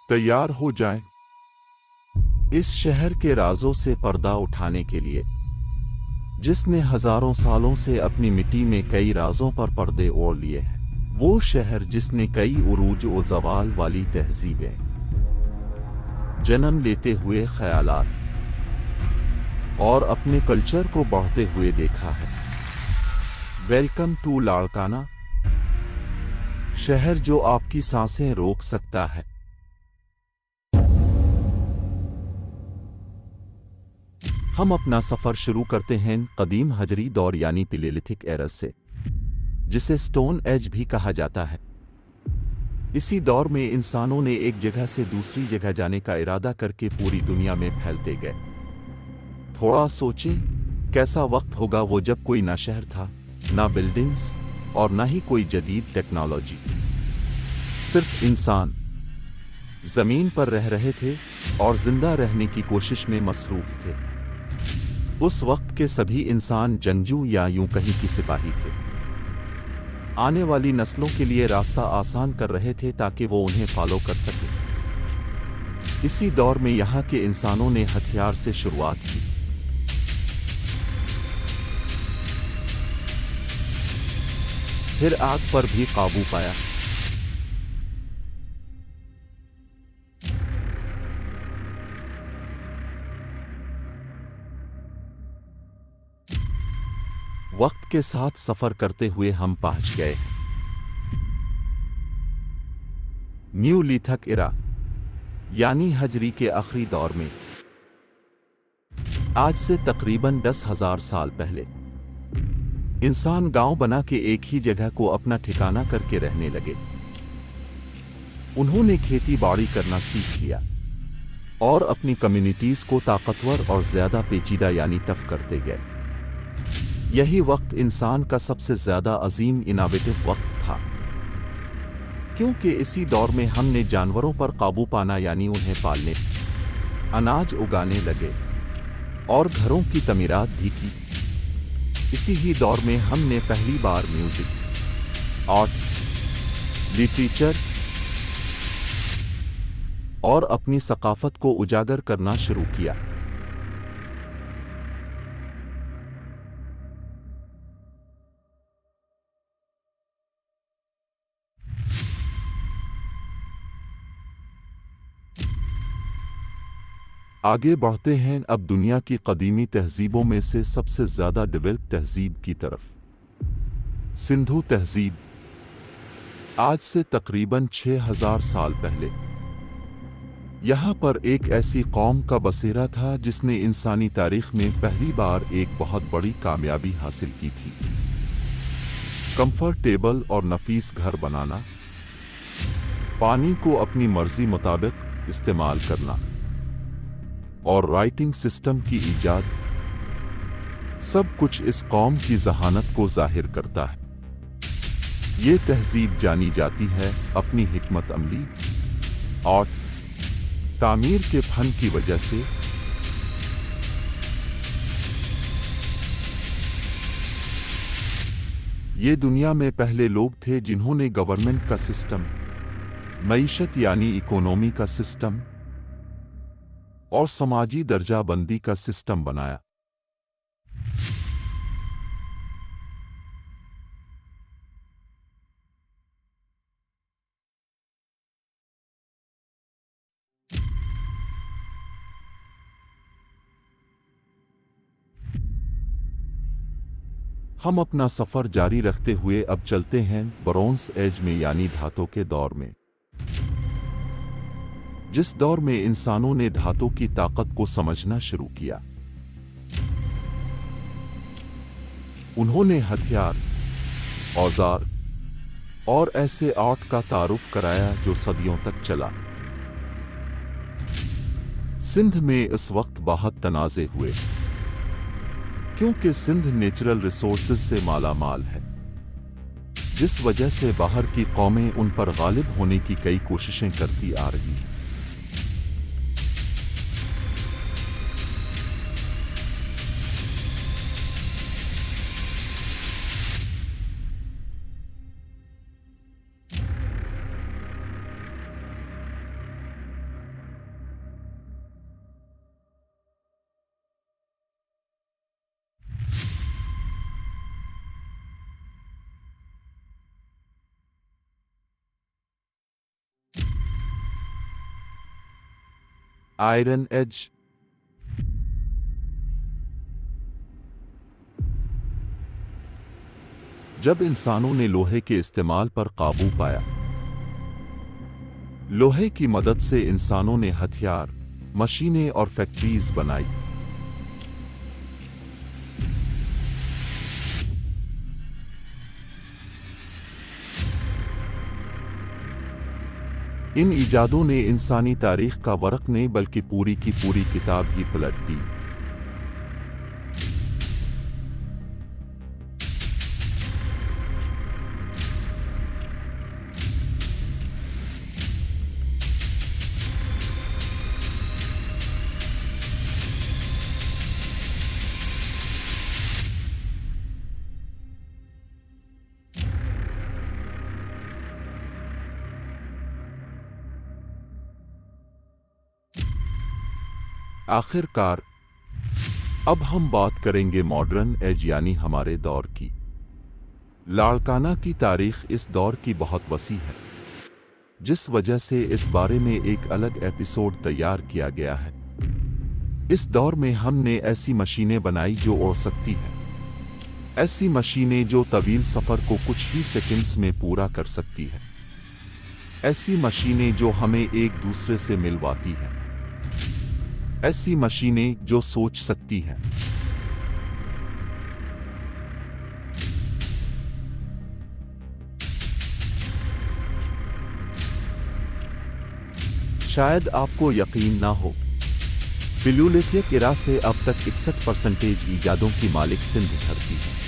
तैयार हो जाएं। इस शहर के राजों से पर्दा उठाने के लिए, जिसने हजारों सालों से अपनी मिट्टी में कई राजों पर पर्दे ओढ़ लिए हैं। वो शहर जिसने कई उरूज व ज़वाल वाली तहजीबें जन्म लेते हुए ख्यालात और अपने कल्चर को बढ़ते हुए देखा है। वेलकम टू लाड़काना, शहर जो आपकी सांसें रोक सकता है। हम अपना सफर शुरू करते हैं कदीम हजरी दौर यानी पिलेलिथिक एरा से, जिसे स्टोन एज भी कहा जाता है। इसी दौर में इंसानों ने एक जगह से दूसरी जगह जाने का इरादा करके पूरी दुनिया में फैलते गए। थोड़ा सोचें, कैसा वक्त होगा वो जब कोई ना शहर था, ना बिल्डिंग्स और ना ही कोई जदीद टेक्नोलॉजी। सिर्फ इंसान जमीन पर रह रहे थे और जिंदा रहने की कोशिश में मसरूफ थे। उस वक्त के सभी इंसान जंगजू या यूं कहीं की सिपाही थे। आने वाली नस्लों के लिए रास्ता आसान कर रहे थे ताकि वो उन्हें फॉलो कर सके। इसी दौर में यहाँ के इंसानों ने हथियार से शुरुआत की। फिर आग पर भी काबू पाया। वक्त के साथ सफर करते हुए हम पहुंच गए न्यू लिथक इरा यानी हजरी के आखिरी दौर में। आज से तकरीबन 10,000 साल पहले इंसान गांव बना के एक ही जगह को अपना ठिकाना करके रहने लगे। उन्होंने खेती बाड़ी करना सीख लिया और अपनी कम्युनिटीज को ताकतवर और ज्यादा पेचीदा यानी टफ करते गए। यही वक्त इंसान का सबसे ज्यादा अजीम इनोवेटिव वक्त था, क्योंकि इसी दौर में हमने जानवरों पर काबू पाना यानी उन्हें पालने, अनाज उगाने लगे और घरों की तमीरात भी की। इसी ही दौर में हमने पहली बार म्यूजिक, आर्ट, लिटरेचर और अपनी सकाफत को उजागर करना शुरू किया। आगे बढ़ते हैं अब दुनिया की कदीमी तहजीबों में से सबसे ज्यादा डेवलप तहजीब की तरफ, सिंधु तहजीब। आज से तकरीबन 6,000 साल पहले यहाँ पर एक ऐसी कौम का बसेरा था जिसने इंसानी तारीख में पहली बार एक बहुत बड़ी कामयाबी हासिल की थी। कंफर्टेबल और नफीस घर बनाना, पानी को अपनी मर्जी मुताबिक इस्तेमाल करना और राइटिंग सिस्टम की ईजाद, सब कुछ इस कौम की जहानत को जाहिर करता है। ये तहजीब जानी जाती है अपनी हिकमत अमली और तामीर के फन की वजह से। ये दुनिया में पहले लोग थे जिन्होंने गवर्नमेंट का सिस्टम, मईशत यानी इकोनॉमी का सिस्टम और समाजी दर्जाबंदी का सिस्टम बनाया। हम अपना सफर जारी रखते हुए अब चलते हैं ब्रोंज एज में यानी धातु के दौर में, जिस दौर में इंसानों ने धातु की ताकत को समझना शुरू किया। उन्होंने हथियार, औजार और ऐसे आर्ट का तारुफ कराया जो सदियों तक चला। सिंध में इस वक्त बहुत तनाज़े हुए, क्योंकि सिंध नेचुरल रिसोर्सेज से माला माल है, जिस वजह से बाहर की कौमें उन पर गालिब होने की कई कोशिशें करती आ रही हैं। Iron age. जब इंसानों ने लोहे के इस्तेमाल पर काबू पाया, लोहे की मदद से इंसानों ने हथियार, मशीनें और फैक्ट्रीज बनाई। इन इजादों ने इंसानी तारीख का वरक नहीं बल्कि पूरी की पूरी किताब ही पलट दी। आखिरकार अब हम बात करेंगे मॉडर्न एज यानी हमारे दौर की। लाड़काना की तारीख इस दौर की बहुत वसी है, जिस वजह से इस बारे में एक अलग एपिसोड तैयार किया गया है। इस दौर में हमने ऐसी मशीनें बनाई जो उड़ सकती हैं, ऐसी मशीनें जो तवील सफ़र को कुछ ही सेकंड्स में पूरा कर सकती है, ऐसी मशीनें जो हमें एक दूसरे से मिलवाती हैं, ऐसी मशीनें जो सोच सकती हैं। शायद आपको यकीन ना हो, पेलियोलिथिक एरा से अब तक 61% ईजादों की मालिक सिंध धरती है।